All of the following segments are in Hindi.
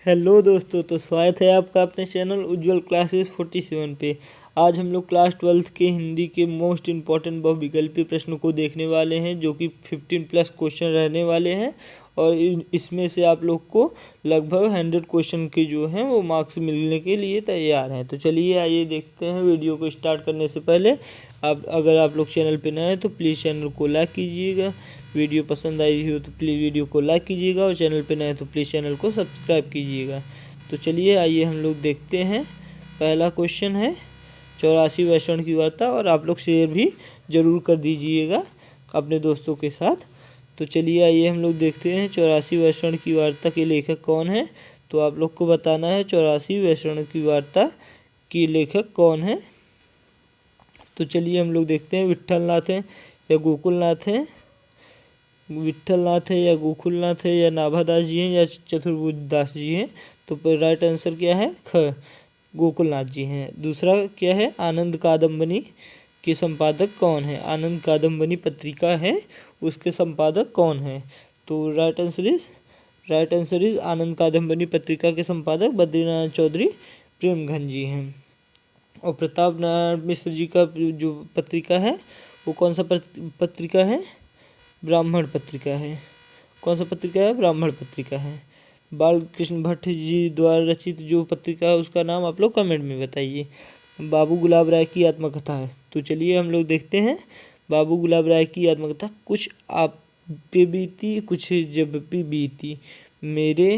हेलो दोस्तों, तो स्वागत है आपका अपने चैनल उज्ज्वल क्लासेस 47 पे। आज हम लोग क्लास 12th के हिंदी के मोस्ट इम्पॉर्टेंट बहुविकल्पी प्रश्न को देखने वाले हैं, जो कि 15+ क्वेश्चन रहने वाले हैं। और इसमें से आप लोग को लगभग 100 क्वेश्चन के जो हैं वो मार्क्स मिलने के लिए तैयार हैं। तो चलिए आइए देखते हैं। वीडियो को स्टार्ट करने से पहले अगर आप लोग चैनल पे नए हैं तो प्लीज़ चैनल को लाइक कीजिएगा। वीडियो पसंद आई हो तो प्लीज़ वीडियो को लाइक कीजिएगा, और चैनल पे नए हैं तो प्लीज़ चैनल को सब्सक्राइब कीजिएगा। तो चलिए आइए हम लोग देखते हैं। पहला क्वेश्चन है 84 वैष्णव की वार्ता, और आप लोग शेयर भी ज़रूर कर दीजिएगा अपने दोस्तों के साथ। तो चलिए आइए हम लोग देखते हैं 84 वैष्णव की वार्ता के लेखक कौन है। तो आप लोग को बताना है 84 वैष्णव की वार्ता की लेखक कौन है। तो चलिए हम लोग देखते हैं। विट्ठलनाथ है या गोकुलनाथ है, विट्ठलनाथ है या गोकुलनाथ है, या नाभादास जी हैं या चतुर्भुजदास जी हैं। तो राइट आंसर क्या है? ख, गोकुलनाथ जी हैं। दूसरा क्या है? आनंद कादम्बनी के संपादक कौन है? आनंद कादम्बनी पत्रिका है, उसके संपादक कौन है? तो राइट आंसर इज आनंद कादम्बनी पत्रिका के संपादक बद्रीनारायण चौधरी प्रेमघन जी हैं। और प्रताप नारायण मिश्र जी का जो पत्रिका है वो कौन सा पत्रिका है? ब्राह्मण पत्रिका है। कौन सा पत्रिका है? ब्राह्मण पत्रिका है। बाल कृष्ण भट्ट जी द्वारा रचित जो पत्रिका है उसका नाम आप लोग कमेंट में बताइए। बाबू गुलाब राय की आत्मकथा है। तो चलिए हम लोग देखते हैं। बाबू गुलाब राय की आत्मकथा। कुछ आप पे बीती कुछ जब भी बीती, मेरा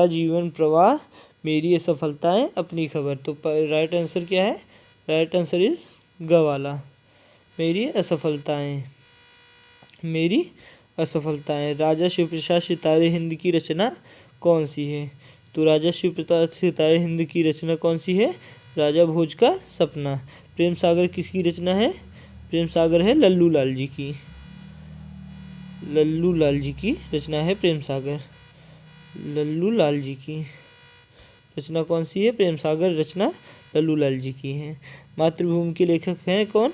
जीवन प्रवाह, मेरी असफलताएं अपनी खबर। तो राइट आंसर क्या है? राइट आंसर इज ग वाला, मेरी असफलताएं। राजा शिवप्रसाद सितारे हिंद की रचना कौन सी है? तो राजा शिवप्रसाद सितारे हिंद की रचना कौन सी है? राजा भोज का सपना। प्रेम सागर किसकी रचना है? प्रेम सागर है लल्लू लाल जी की रचना है प्रेम सागर। लल्लू लाल जी की रचना कौन सी है? प्रेम सागर रचना लल्लू लाल जी की है। मातृभूमि के लेखक हैं कौन?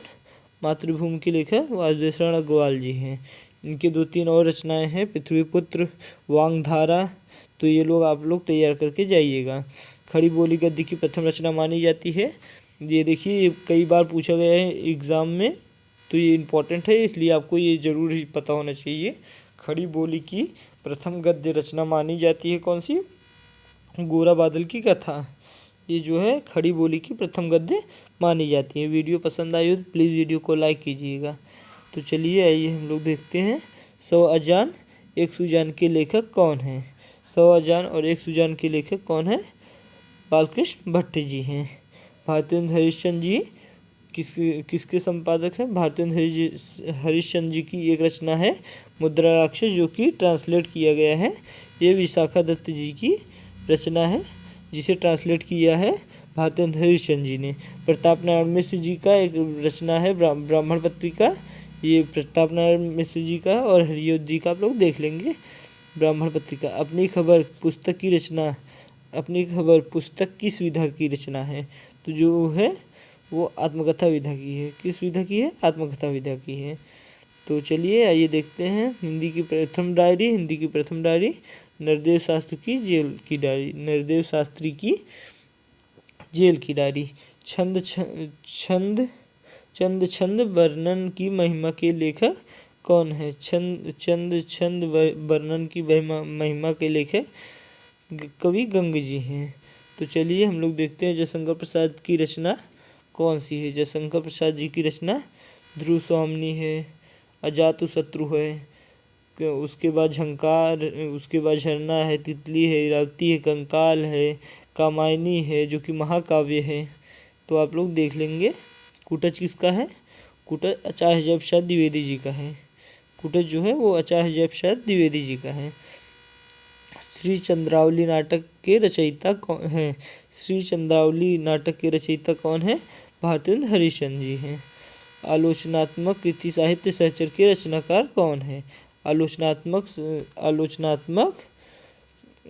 मातृभूमि के लेखक वासुदेव शरण अग्रवाल जी हैं। इनके 2-3 और रचनाएं हैं, पृथ्वीपुत्र, वांगधारा। तो ये लोग आप लोग तैयार करके जाइएगा। खड़ी बोली गद्य की प्रथम रचना मानी जाती है। ये देखिए, कई बार पूछा गया है एग्ज़ाम में, तो ये इम्पोर्टेंट है, इसलिए आपको ये ज़रूर ही पता होना चाहिए। खड़ी बोली की प्रथम गद्य रचना मानी जाती है कौन सी? गोरा बादल की कथा। ये जो है खड़ी बोली की प्रथम गद्य मानी जाती है। वीडियो पसंद आई हो तो प्लीज़ वीडियो को लाइक कीजिएगा। तो चलिए आइए हम लोग देखते हैं। 100 अजान एक सुजान के लेखक कौन हैं? 100 अजान और एक सुजान के लेखक कौन है? बालकृष्ण भट्ट जी हैं। भारतेंद्र हरिश्चंद्र जी किसके संपादक हैं? भारतेंद्र हरिश्चंद्र जी की एक रचना है मुद्रा राक्षस, जो कि ट्रांसलेट किया गया है। ये विशाखा दत्त जी की रचना है, जिसे ट्रांसलेट किया है भारतेंद्र हरिश्चंद्र जी ने। प्रताप नारायण मिश्र जी का एक रचना है ब्राह्मण पत्रिका। ये प्रताप नारायण मिश्र जी का और हरियोत जी का आप लोग देख लेंगे। ब्राह्मण पत्रिका। अपनी खबर पुस्तक किस विधा की रचना है? तो जो है वो आत्मकथा विधा की है। किस विधा की है? आत्मकथा विधा की है। तो चलिए आइए देखते हैं। हिंदी की प्रथम डायरी नरदेव शास्त्री की जेल की डायरी। छंद वर्णन की महिमा के लेखक कौन है? छंद वर्णन की महिमा के लेखक कवि गंग जी हैं। तो चलिए हम लोग देखते हैं। जयशंकर प्रसाद की रचना कौन सी है? जयशंकर प्रसाद जी की रचना ध्रुव स्वामिनी है, अजातशत्रु है, उसके बाद झंकार, उसके बाद झरना है, तितली है, इरावती है, कंकाल है, कामायनी है, जो कि महाकाव्य है। तो आप लोग देख लेंगे। कुटच किसका है? कुटच आचार्य हज़ैब प्रसाद द्विवेदी जी का है। कुटच जो है वो आचार्य हज़ैब प्रसाद द्विवेदी जी का है। श्री चंद्रावली नाटक के रचयिता कौन है? श्री चंद्रावली नाटक के रचयिता कौन है? भारतेंद्र हरिश्चंद्र जी हैं। आलोचनात्मक कृति साहित्य सहचर के रचनाकार कौन है? आलोचनात्मक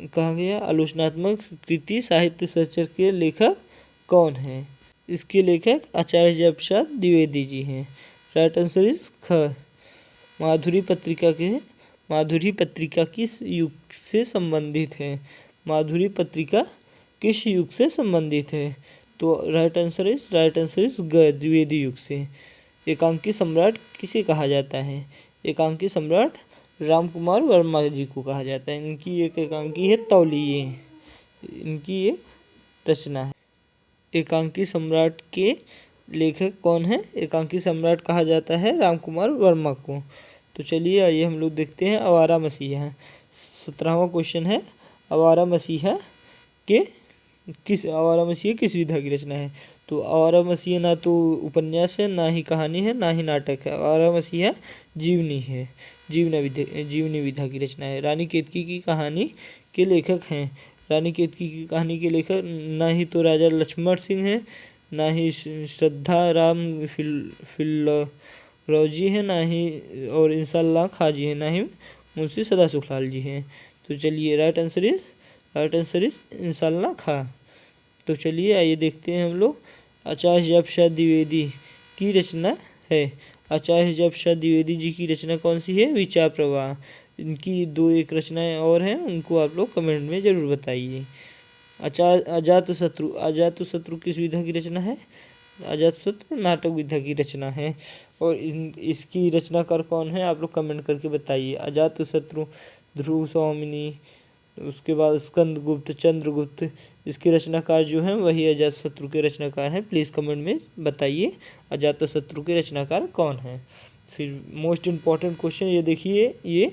कहा गया। आलोचनात्मक कृति साहित्य सहचर के लेखक कौन है? इसके लेखक आचार्य हज़ैब प्रसाद द्विवेदी जी हैं। राइट आंसर इज ख। माधुरी माधुरी पत्रिका किस युग से संबंधित है? माधुरी पत्रिका किस युग से संबंधित है? तो राइट आंसर इज द्विवेदी युग से। एकांकी सम्राट किसे कहा जाता है? एकांकी सम्राट रामकुमार वर्मा जी को कहा जाता है। इनकी एक एकांकी है तौलिये, इनकी एक रचना है। एकांकी सम्राट के लेखक कौन है? एकांकी सम्राट कहा जाता है रामकुमार वर्मा को। तो चलिए आइए हम लोग देखते हैं आवारा मसीहा। 17वां क्वेश्चन है, आवारा मसीहा किस विधा की रचना है? तो आवारा मसीहा ना तो उपन्यास है, ना ही कहानी है, ना ही नाटक है। आवारा मसीहा जीवनी है, जीवनी विधा की रचना है। रानी केतकी की कहानी के लेखक हैं। रानी केतकी की कहानी के लेखक ना ही तो राजा लक्ष्मण सिंह है, ना ही श्रद्धा राम फिल्लौजी है, ना ही और इंसाल्लाह खां जी है, ना ही मुंशी सदा सुखलाल जी हैं। तो चलिए राइट आंसर इज इंसाल्लाह खां। तो चलिए आइए देखते हैं हम लोग आचार्य जब शाह द्विवेदी की रचना है। आचार्य जब शाह द्विवेदी जी की रचना कौन सी है? विचार प्रवाह। इनकी दो एक रचनाएं और हैं, उनको आप लोग कमेंट में जरूर बताइए। अजातशत्रु किस विधा की रचना है? अजातशत्रु नाटक विधा की रचना है। और इसकी रचनाकार कौन है? आप लोग कमेंट करके बताइए। अजातशत्रु, ध्रुव स्वामिनी, उसके बाद स्कंदगुप्त, चंद्रगुप्त, इसके रचनाकार जो हैं वही अजातशत्रु के रचनाकार हैं। प्लीज़ कमेंट में बताइए अजातशत्रु के रचनाकार कौन हैं। फिर मोस्ट इम्पॉर्टेंट क्वेश्चन ये देखिए, ये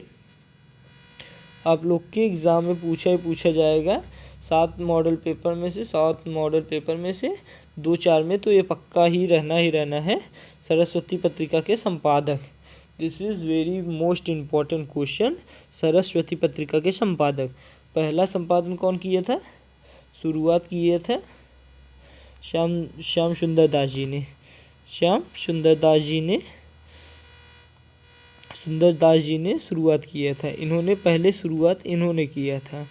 आप लोग के एग्ज़ाम में पूछा जाएगा। 7 मॉडल पेपर में से 2-4 में तो ये पक्का ही रहना है। सरस्वती पत्रिका के संपादक, this is very most important question. Saraswati पत्रिका के संपादक, पहला संपादन कौन किया था? शुरुआत किया था श्याम सुंदर दास जी ने शुरुआत किया था। इन्होंने पहले शुरुआत किया था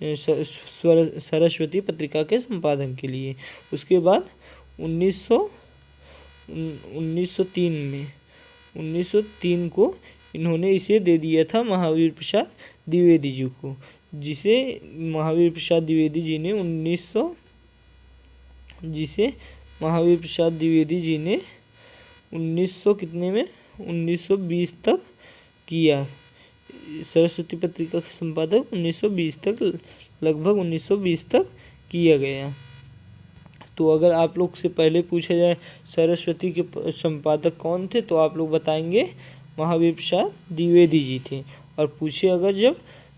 सरस्वती पत्रिका के संपादन के लिए। उसके बाद 1903 को इन्होंने इसे दे दिया था महावीर प्रसाद द्विवेदी जी को, जिसे महावीर प्रसाद द्विवेदी जी ने 1920 तक किया। सरस्वती पत्रिका का संपादक 1920 तक, लगभग 1920 तक किया गया। तो अगर आप लोग से पहले पूछा जाए सरस्वती के संपादक कौन थे, तो आप लोग बताएंगे महावीर प्रसाद द्विवेदी जी थे। और पूछे अगर जब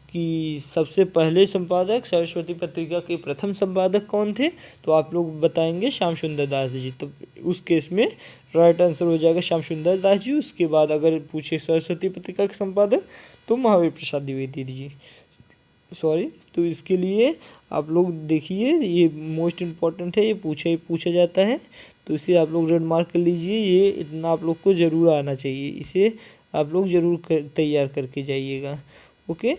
कि सबसे पहले संपादक सरस्वती पत्रिका के प्रथम संपादक कौन थे, तो आप लोग बताएंगे श्याम सुंदर दास जी। तो उस केस में राइट आंसर हो जाएगा श्याम सुंदर दास जी। उसके बाद अगर पूछे सरस्वती पत्रिका के संपादक तो महावीर प्रसाद द्विवेदी जी, तो इसके लिए आप लोग देखिए, ये मोस्ट इम्पॉर्टेंट है, ये पूछा जाता है। तो इसे आप लोग रेड मार्क कर लीजिए, ये इतना आप लोग को ज़रूर आना चाहिए, इसे आप लोग ज़रूर तैयार करके जाइएगा। ओके,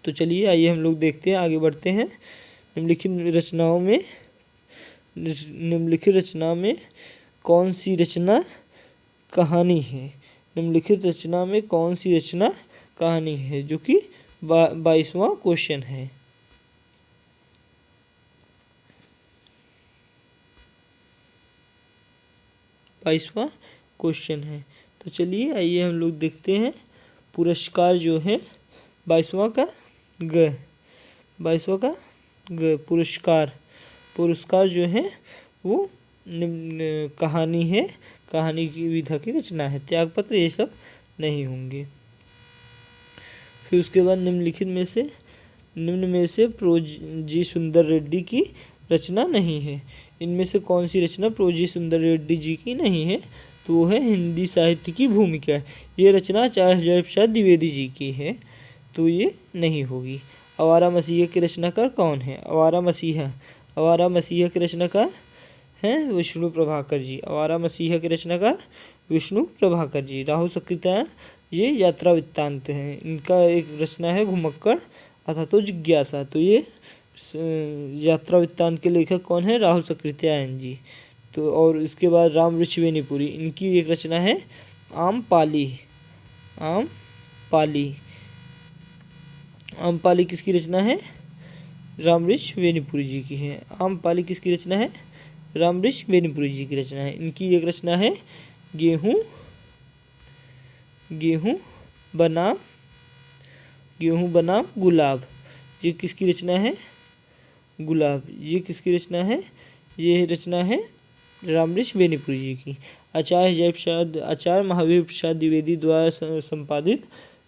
तो चलिए आइए हम लोग देखते हैं, आगे बढ़ते हैं। निम्नलिखित रचना में कौन सी रचना कहानी है? निम्नलिखित रचना में कौन सी रचना कहानी है, जो कि 22वां क्वेश्चन है। तो चलिए आइए हम लोग देखते हैं पुरस्कार जो है 22वां का पुरस्कार जो है वो कहानी है, कहानी की विधा की रचना है। त्यागपत्र ये सब नहीं होंगे। फिर उसके बाद निम्न में से प्रोजी सुंदर रेड्डी की रचना नहीं है। इनमें से कौन सी रचना प्रोजी सुंदर रेड्डी जी की नहीं है? तो वो है हिंदी साहित्य की भूमिका। ये रचना आचार्य जय प्रसाद द्विवेदी जी की है, तो ये नहीं होगी। आवारा मसीहा के रचनाकार कौन है? आवारा मसीहा के रचनाकार हैं विष्णु प्रभाकर जी। आवारा मसीहा के रचनाकार विष्णु प्रभाकर जी। राहुल सकृत्यायन ये यात्रा वृत्तांत हैं। इनका एक रचना है घुमक्कड़ अथा तो जिज्ञासा। तो ये यात्रा वृत्तांत के लेखक कौन है? राहुल सकृत्यायन जी। तो और इसके बाद राम वृक्ष बेनीपुरी, इनकी एक रचना है आम आम्रपाली। आम्रपाली किसकी रचना है? रामवृक्ष वेणुपुरी जी की है। आम्रपाली किसकी रचना है? रामवृक्ष वेणुपुरी जी की रचना है। इनकी एक रचना है गेहूं बनाम गुलाब। ये किसकी रचना है? गुलाब। ये किसकी रचना है? ये रचना है रामवृक्ष वेणुपुरी जी की। आचार्य महावीर प्रसाद द्विवेदी द्वारा संपादित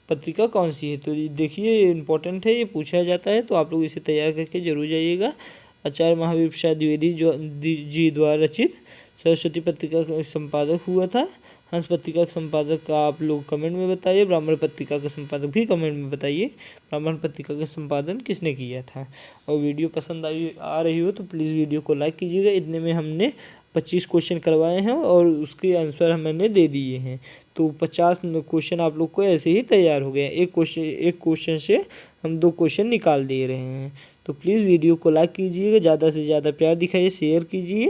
पत्रिका कौन सी है? तो देखिए इम्पोर्टेंट है, ये पूछा जाता है, तो आप लोग इसे तैयार करके जरूर जाइएगा। आचार्य महावीर प्रसाद द्विवेदी जी द्वारा रचित सरस्वती पत्रिका का संपादक हुआ था। हंस पत्रिका के संपादक का आप लोग कमेंट में बताइए। ब्राह्मण पत्रिका का संपादक भी कमेंट में बताइए ब्राह्मण पत्रिका का संपादन किसने किया था। और वीडियो पसंद आ रही हो तो प्लीज़ वीडियो को लाइक कीजिएगा। इतने में हमने 25 क्वेश्चन करवाए हैं और उसके आंसर हमने दे दिए हैं, तो 50 क्वेश्चन आप लोग को ऐसे ही तैयार हो गए। एक क्वेश्चन से हम 2 क्वेश्चन निकाल दे रहे हैं। तो प्लीज़ वीडियो को लाइक कीजिएगा, ज़्यादा से ज़्यादा प्यार दिखाइए, शेयर कीजिए।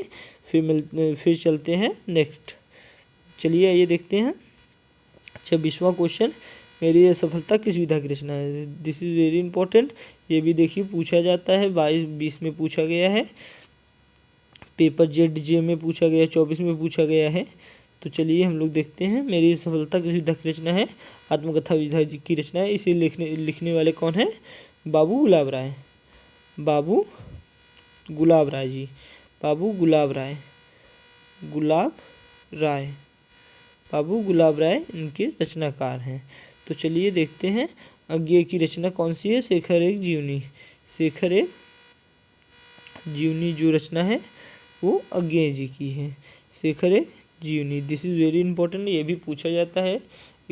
फिर चलते हैं नेक्स्ट। चलिए आइए देखते हैं 26वां क्वेश्चन। मेरी सफलता किस विधा की रचना है? This is very important. ये भी देखिए पूछा जाता है, 22 में पूछा गया है, पेपर ZJ में पूछा गया, 24 में पूछा गया है। तो चलिए हम लोग देखते हैं। मेरी सफलता किस विधा की रचना है? आत्मकथा विधा की रचना है। इसे लिखने वाले कौन है? बाबू गुलाब राय। बाबू गुलाब राय जी। बाबू गुलाब राय बाबू गुलाब राय इनके रचनाकार हैं। तो चलिए देखते हैं अज्ञेय की रचना कौन सी है? शेखर एक जीवनी। शेखर एक जीवनी जो रचना है वो अज्ञेय जी की है। शेखर एक जीवनी, दिस इज़ वेरी इंपॉर्टेंट। ये भी पूछा जाता है,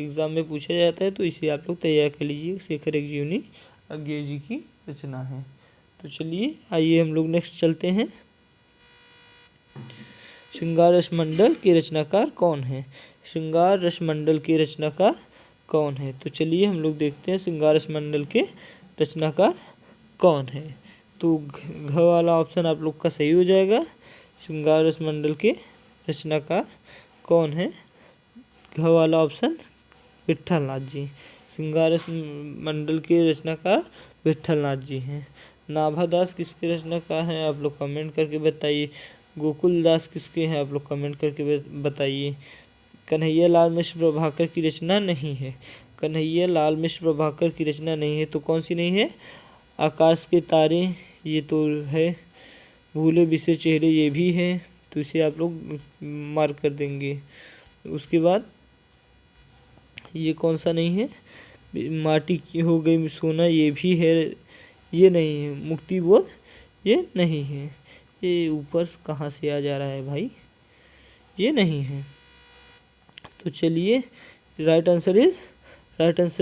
एग्जाम में पूछा जाता है, तो इसे आप लोग तैयार कर लीजिए। शेखर एक जीवनी अज्ञेय जी की रचना है। तो चलिए आइए हम लोग नेक्स्ट चलते हैं। श्रृंगार रस मंडल के रचनाकार कौन है? श्रृंगार रस मंडल के रचनाकार कौन है? तो चलिए हम लोग देखते हैं श्रृंगार रस मंडल के रचनाकार कौन है। तो घ वाला ऑप्शन आप लोग का सही हो जाएगा। श्रृंगार रस मंडल के रचनाकार कौन है? घ वाला ऑप्शन विट्ठल नाथ जी। श्रृंगार रस मंडल के रचनाकार विट्ठल नाथ जी हैं। नाभा दास किसके रचनाकार हैं? आप लोग कमेंट करके बताइए। गोकुल दास किसके हैं? आप लोग कमेंट करके बताइए। कन्हैया लाल मिश्र प्रभाकर की रचना नहीं है। कन्हैया लाल मिश्र प्रभाकर की रचना नहीं है, तो कौन सी नहीं है? आकाश के तारे, ये तो है। भूले बिसरे चेहरे, ये भी है, तो इसे आप लोग मार्क कर देंगे। उसके बाद ये कौन सा नहीं है? माटी की हो गई सोना, ये भी है, ये नहीं है। मुक्ति बोध, ये नहीं है। ये ऊपर कहाँ से आ जा रहा है भाई? ये नहीं है। तो चलिए राइट आंसर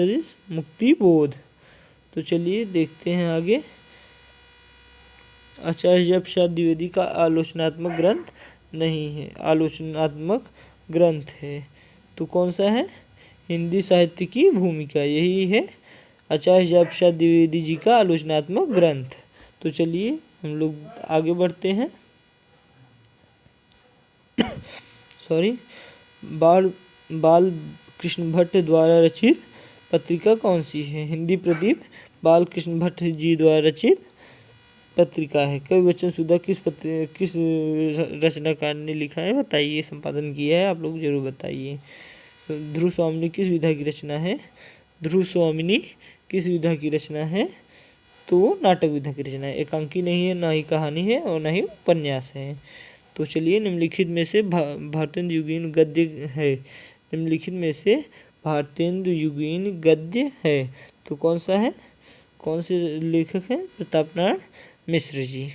इज मुक्ति बोध। तो चलिए देखते हैं आगे। आचार्य प्रसाद द्विवेदी का आलोचनात्मक ग्रंथ नहीं है, आलोचनात्मक ग्रंथ है, तो कौन सा है? हिंदी साहित्य की भूमिका, यही है आचार्य प्रसाद द्विवेदी जी का आलोचनात्मक ग्रंथ। तो चलिए हम लोग आगे बढ़ते हैं। सॉरी, बाल कृष्ण भट्ट द्वारा रचित पत्रिका कौन सी है? हिंदी प्रदीप बाल कृष्ण भट्ट जी द्वारा रचित पत्रिका है। कवि वचन सुधा किस रचनाकार ने लिखा है? बताइए, संपादन किया है, आप लोग जरूर बताइए। ध्रुव स्वामिनी किस विधा की रचना है? ध्रुव स्वामिनी किस विधा की रचना है? तो नाटक विधा की रचना है। एकांकी नहीं है, ना ही कहानी है और ना ही उपन्यास है। तो चलिए निम्नलिखित में से भारतेंदु युगीन गद्य है। निम्नलिखित में से भारतेंदु युगीन गद्य है, तो कौन सा है? कौन से लेखक हैं? प्रताप नारायण मिश्र जी,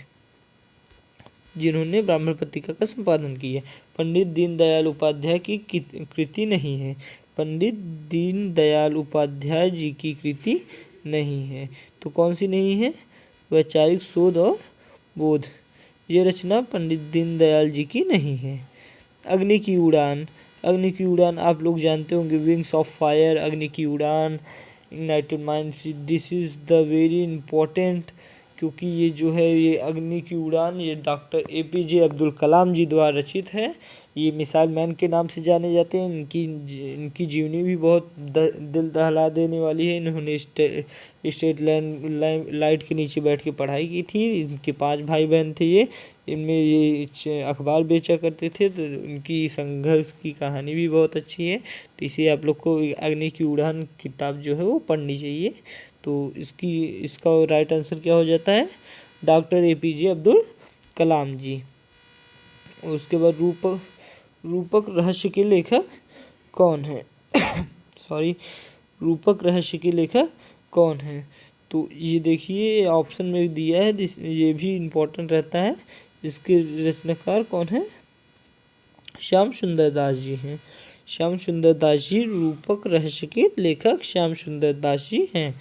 जिन्होंने ब्राह्मण पत्रिका का संपादन किया। पंडित दीनदयाल उपाध्याय की कृति नहीं है। पंडित दीनदयाल उपाध्याय जी की कृति नहीं है, तो कौन सी नहीं है? वैचारिक शोध और बोध, ये रचना पंडित दीनदयाल जी की नहीं है। अग्नि की उड़ान, अग्नि की उड़ान आप लोग जानते होंगे, विंग्स ऑफ फायर, अग्नि की उड़ान, ignited minds, this is the very important क्योंकि ये जो है ये अग्नि की उड़ान ये डॉक्टर APJ अब्दुल कलाम जी द्वारा रचित है। ये मिसाइल मैन के नाम से जाने जाते हैं। इनकी जीवनी भी बहुत दिल दहला देने वाली है। इन्होंने स्टेट लाइट के नीचे बैठ के पढ़ाई की थी। इनके 5 भाई बहन थे। इनमें ये अखबार बेचा करते थे। तो उनकी संघर्ष की कहानी भी बहुत अच्छी है। तो इसे आप लोग को अग्नि की उड़ान किताब जो है वो पढ़नी चाहिए। तो इसका राइट आंसर क्या हो जाता है? डॉक्टर APJ अब्दुल कलाम जी। उसके बाद रूपक रहस्य के लेखक कौन है? सॉरी, रूपक रहस्य के लेखक कौन है? तो ये देखिए ऑप्शन में दिया है, ये भी इम्पोर्टेंट रहता है। इसके रचनाकार कौन है? श्याम सुंदर दास जी हैं। श्याम सुंदर दास जी रूपक रहस्य के लेखक श्याम सुंदर दास जी हैं।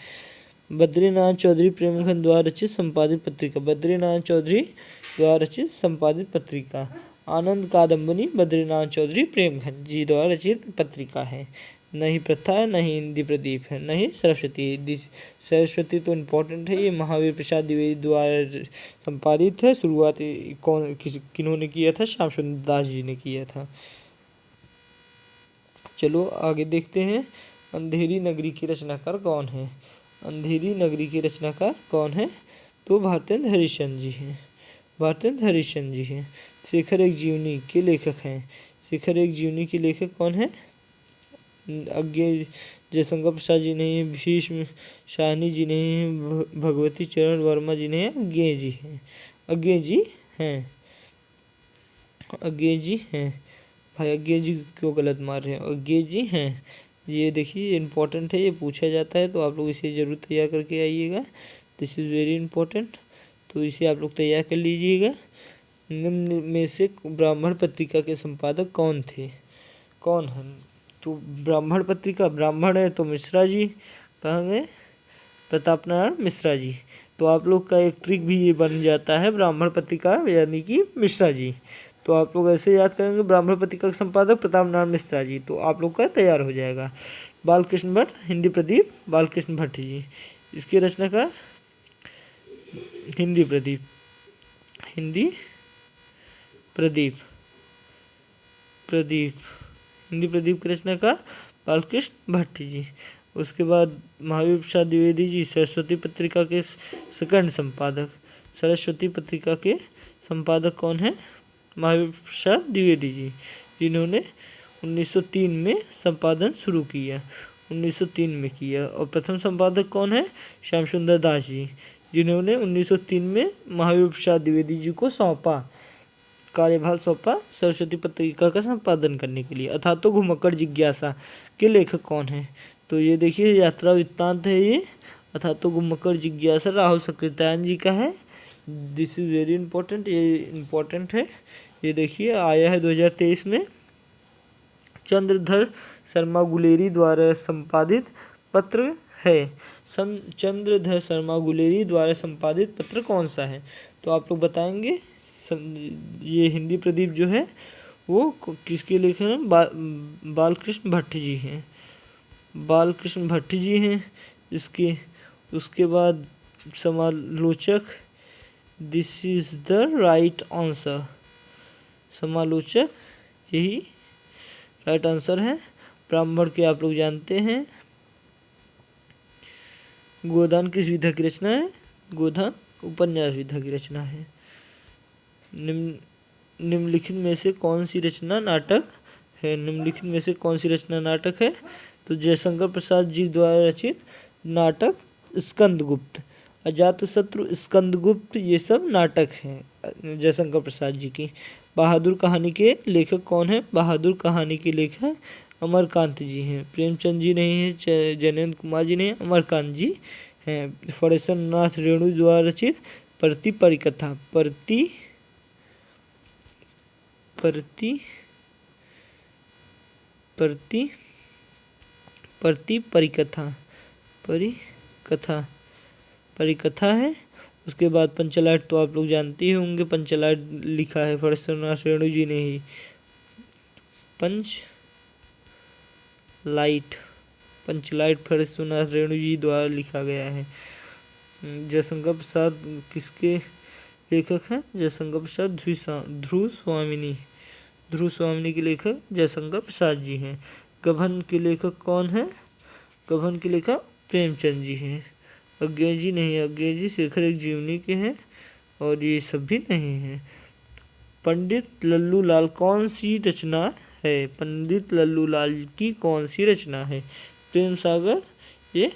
बद्रीनाथ चौधरी प्रेमखंड द्वारा रचित संपादित पत्रिका। बद्रीनाथ चौधरी द्वारा रचित संपादित पत्रिका आनंद कादम्बनी बद्रीनाथ चौधरी प्रेमखंड जी द्वारा रचित पत्रिका है। नहीं प्रथा है, नहीं हिंदी प्रदीप है, नहीं सरस्वती। सरस्वती तो इम्पोर्टेंट है। ये महावीर प्रसाद द्विवेदी द्वारा संपादित है। शुरुआत किन्होंने किया था? श्याम सुंदर दास जी ने किया था। चलो आगे देखते हैं। अंधेरी नगरी के रचनाकार कौन है? अंधेरी नगरी के रचनाकार कौन है? तो भारतेंद्र हरिश्चंद्र जी हैं। भारतेंद्र हरिश्चंद्र जी हैं। शेखर एक जीवनी के लेखक हैं। शेखर एक जीवनी के लेखक कौन है? अज्ञे जयशंकर प्रसाद जी नहीं है, भीष्म शाहनी जी नहीं है, भगवती चरण वर्मा जी नहीं है, अज्ञे जी हैं। अज्ञे जी हैं। अज्ञे जी हैं। भाई अज्ञे जी क्यों गलत मार रहे हैं? अज्ञे जी हैं। ये देखिए इम्पोर्टेंट है, ये पूछा जाता है तो आप लोग इसे ज़रूर तैयार करके आइएगा। This is very important. तो इसे आप लोग तैयार कर लीजिएगा। निम्न में से ब्राह्मण पत्रिका के संपादक कौन थे? कौन है? तो ब्राह्मण पत्रिका, ब्राह्मण है तो मिश्रा जी। कहाँ गए? प्रताप नारायण मिश्रा जी। तो आप लोग का एक ट्रिक भी ये बन जाता है, ब्राह्मण पत्रिका यानी कि मिश्रा जी। तो आप लोग ऐसे याद करेंगे ब्राह्मण पत्रिका के संपादक प्रताप नारायण मिश्रा जी, तो आप लोग का तैयार हो जाएगा। बालकृष्ण भट्ट हिंदी प्रदीप बालकृष्ण भट्ट जी। इसकी रचनाकार हिंदी प्रदीप। हिंदी प्रदीप हिंदी प्रदीप की रचनाकार बालकृष्ण भट्ट जी। उसके बाद महावीर प्रसाद द्विवेदी जी सरस्वती पत्रिका के सेकंड संपादक। सरस्वती पत्रिका के संपादक कौन है? महावीर प्रसाद द्विवेदी जी, जिन्होंने 1903 में संपादन शुरू किया। 1903 में किया। और प्रथम संपादक कौन है? श्याम सुंदर दास जी, जिन्होंने 1903 में महावीर प्रसाद द्विवेदी जी को कार्यभार सौंपा सरस्वती पत्रिका का संपादन करने के लिए। अर्थात तो घुमक्कड़ जिज्ञासा के लेखक कौन है? तो ये देखिए यात्रा वृत्तांत है ये। अर्थात तो घुमक्कड़ जिज्ञासा राहुल सकृत्यायन जी का है। दिस इज़ वेरी इंपॉर्टेंट, ये इम्पोर्टेंट है। ये देखिए आया है 2023 में। चंद्रधर शर्मा गुलेरी द्वारा संपादित पत्र है। चंद्रधर शर्मा गुलेरी द्वारा संपादित पत्र कौन सा है? तो आप लोग बताएंगे। ये हिंदी प्रदीप जो है वो किसके लेखक हैं? बालकृष्ण भट्ट जी हैं। बालकृष्ण भट्ट जी हैं उसके बाद समालोचक, this is the right answer. समालोचक यही राइट आंसर है। ब्राह्मण के आप लोग जानते हैं। गोदान किस विधा की रचना है? गोदान उपन्यास विधा की रचना है। निम्नलिखित में से कौन सी रचना नाटक है? निम्नलिखित में से कौन सी रचना नाटक है? तो जयशंकर प्रसाद जी द्वारा रचित नाटक स्कंदगुप्त, अजातशत्रु, स्कंदगुप्त, ये सब नाटक हैं जयशंकर प्रसाद जी की। बहादुर कहानी के लेखक कौन है? बहादुर कहानी के लेखक अमरकांत जी हैं। प्रेमचंद जी नहीं है, जयनेन्द्र कुमार जी नहीं, अमरकांत जी हैं। फणेश्वर नाथ रेणु द्वारा रचित परति परिकथा। परति परिकथा है। उसके बाद पंचलाट तो आप लोग जानते ही होंगे। पंचलाट लिखा है फणेश्वर नाथ रेणु जी ने ही। पंचलाइट फणेश्वर नाथ रेणु जी द्वारा लिखा गया है। जयशंकर प्रसाद किसके लेखक हैं? जयशंकर प्रसाद ध्रुव स्वामिनी। ध्रुव स्वामिनी के लेखक जयशंकर प्रसाद जी हैं। गबन के लेखक कौन है? गबन के लेखक प्रेमचंद जी हैं। अज्ञे जी नहीं, अज्ञे जी शेखर एक जीवनी के हैं और ये सब भी नहीं है। पंडित लल्लू लाल कौन सी रचना है? पंडित लल्लू लाल की कौन सी रचना है? प्रेम सागर ये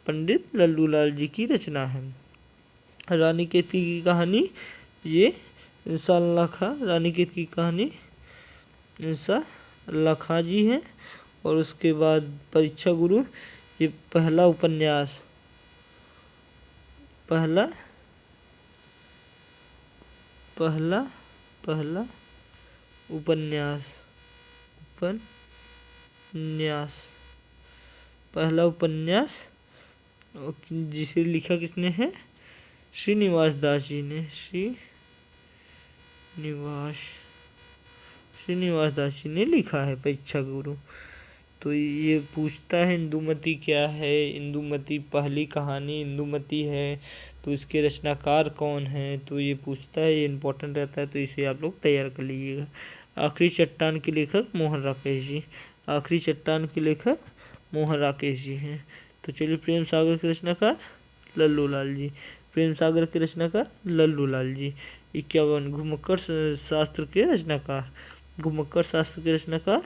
पंडित लल्लू लाल जी की रचना है। रानी केतकी की कहानी ये इंसा अल्लाह खां, रानी केतकी की कहानी इंसा अल्लाह खां जी हैं। और उसके बाद परीक्षा गुरु ये पहला उपन्यास, पहला उपन्यास पहला उपन्यास जिसे लिखा किसने है? श्रीनिवास दास जी ने। श्रीनिवास दास जी ने लिखा है परीक्षा गुरु। तो ये पूछता है इंदुमती क्या है? इंदुमती पहली कहानी इंदुमती है, तो इसके रचनाकार कौन है? तो ये पूछता है, ये इम्पोर्टेंट रहता है, तो इसे आप लोग तैयार कर लीजिएगा। आखिरी चट्टान के लेखक मोहन राकेश जी। आखिरी चट्टान के लेखक मोहन राकेश जी हैं। तो चलिए, प्रेम सागर के रचनाकार लल्लू लाल जी। प्रेम सागर के रचनाकार लल्लू लाल जी। 51 घुमक्कड़ शास्त्र के रचनाकार, घुमक्कड़ शास्त्र के रचनाकार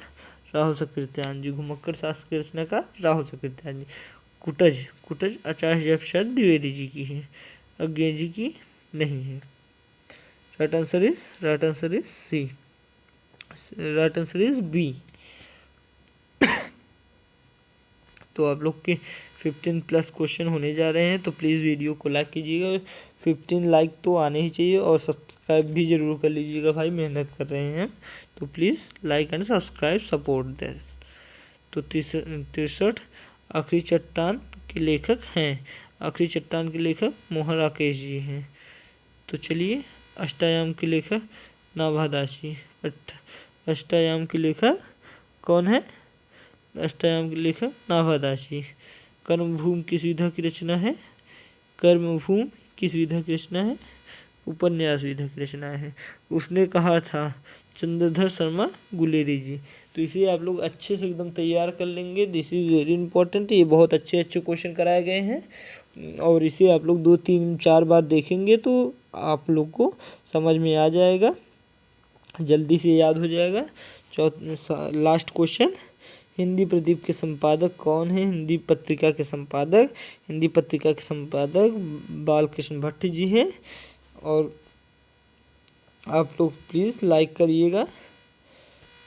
राहुल सकृत्यान जी। घुमक्कड़ शास्त्र के रचनाकार राहुल सकृत्यान जी। कुटज आचार्य जयप्रसाद द्विवेदी जी की है, अज्ञे जी की नहीं है। Right answer is C. Right answer is B. तो आप लोग के 15+ क्वेश्चन होने जा रहे हैं, तो प्लीज़ वीडियो को लाइक कीजिएगा। 15 लाइक तो आने ही चाहिए और सब्सक्राइब भी ज़रूर कर लीजिएगा भाई, मेहनत कर रहे हैं तो please like and subscribe support दें। तो 63 आखिरी चट्टान के लेखक हैं। आखिरी चट्टान के लेखक मोहन राकेश जी हैं। तो चलिए, अष्टायाम के लेखक नाभा दास जी। अष्टायाम के लेखक कौन है? अष्टायाम के लेखक नाभा दास जी। कर्मभूमि किस विधा की रचना है? कर्मभूमि किस विधा की रचना है? उपन्यास विधा की रचना है। उसने कहा था चंद्रधर शर्मा गुलेरी जी। तो इसे आप लोग अच्छे से एकदम तैयार कर लेंगे। This is very important. ये बहुत अच्छे क्वेश्चन कराए गए हैं और इसे आप लोग 2, 3, 4 बार देखेंगे तो आप लोग को समझ में आ जाएगा, जल्दी से याद हो जाएगा। लास्ट क्वेश्चन, हिंदी प्रदीप के संपादक कौन है? हिंदी पत्रिका के संपादक बालकृष्ण भट्ट जी हैं। और आप लोग प्लीज़ लाइक करिएगा,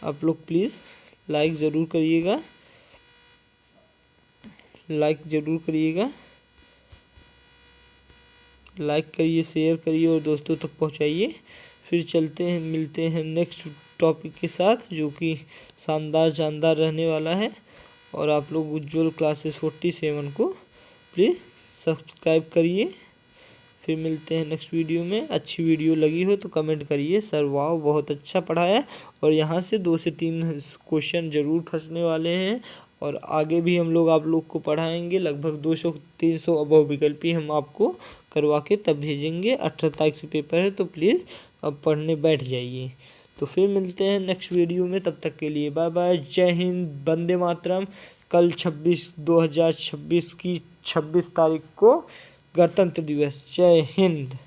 आप लोग प्लीज़ लाइक ज़रूर करिएगा, लाइक करिए, शेयर करिए और दोस्तों तक पहुंचाइए। फिर चलते हैं, मिलते हैं नेक्स्ट टॉपिक के साथ, जो कि शानदार रहने वाला है। और आप लोग उज्ज्वल क्लासेस 47 को प्लीज़ सब्सक्राइब करिए। फिर मिलते हैं नेक्स्ट वीडियो में। अच्छी वीडियो लगी हो तो कमेंट करिए, सर वाह बहुत अच्छा पढ़ाया। और यहाँ से 2 से 3 क्वेश्चन ज़रूर फंसने वाले हैं और आगे भी हम लोग आप लोग को पढ़ाएंगे। लगभग 200-300 अबव विकल्पी हम आपको करवा के तब भेजेंगे। 18 तारीख से पेपर है, तो प्लीज़ अब पढ़ने बैठ जाइए। तो फिर मिलते हैं नेक्स्ट वीडियो में, तब तक के लिए बाय बाय, जय हिंद, वंदे मातरम। कल 2026 की 26 तारीख को गणतंत्र दिवस। जय हिंद।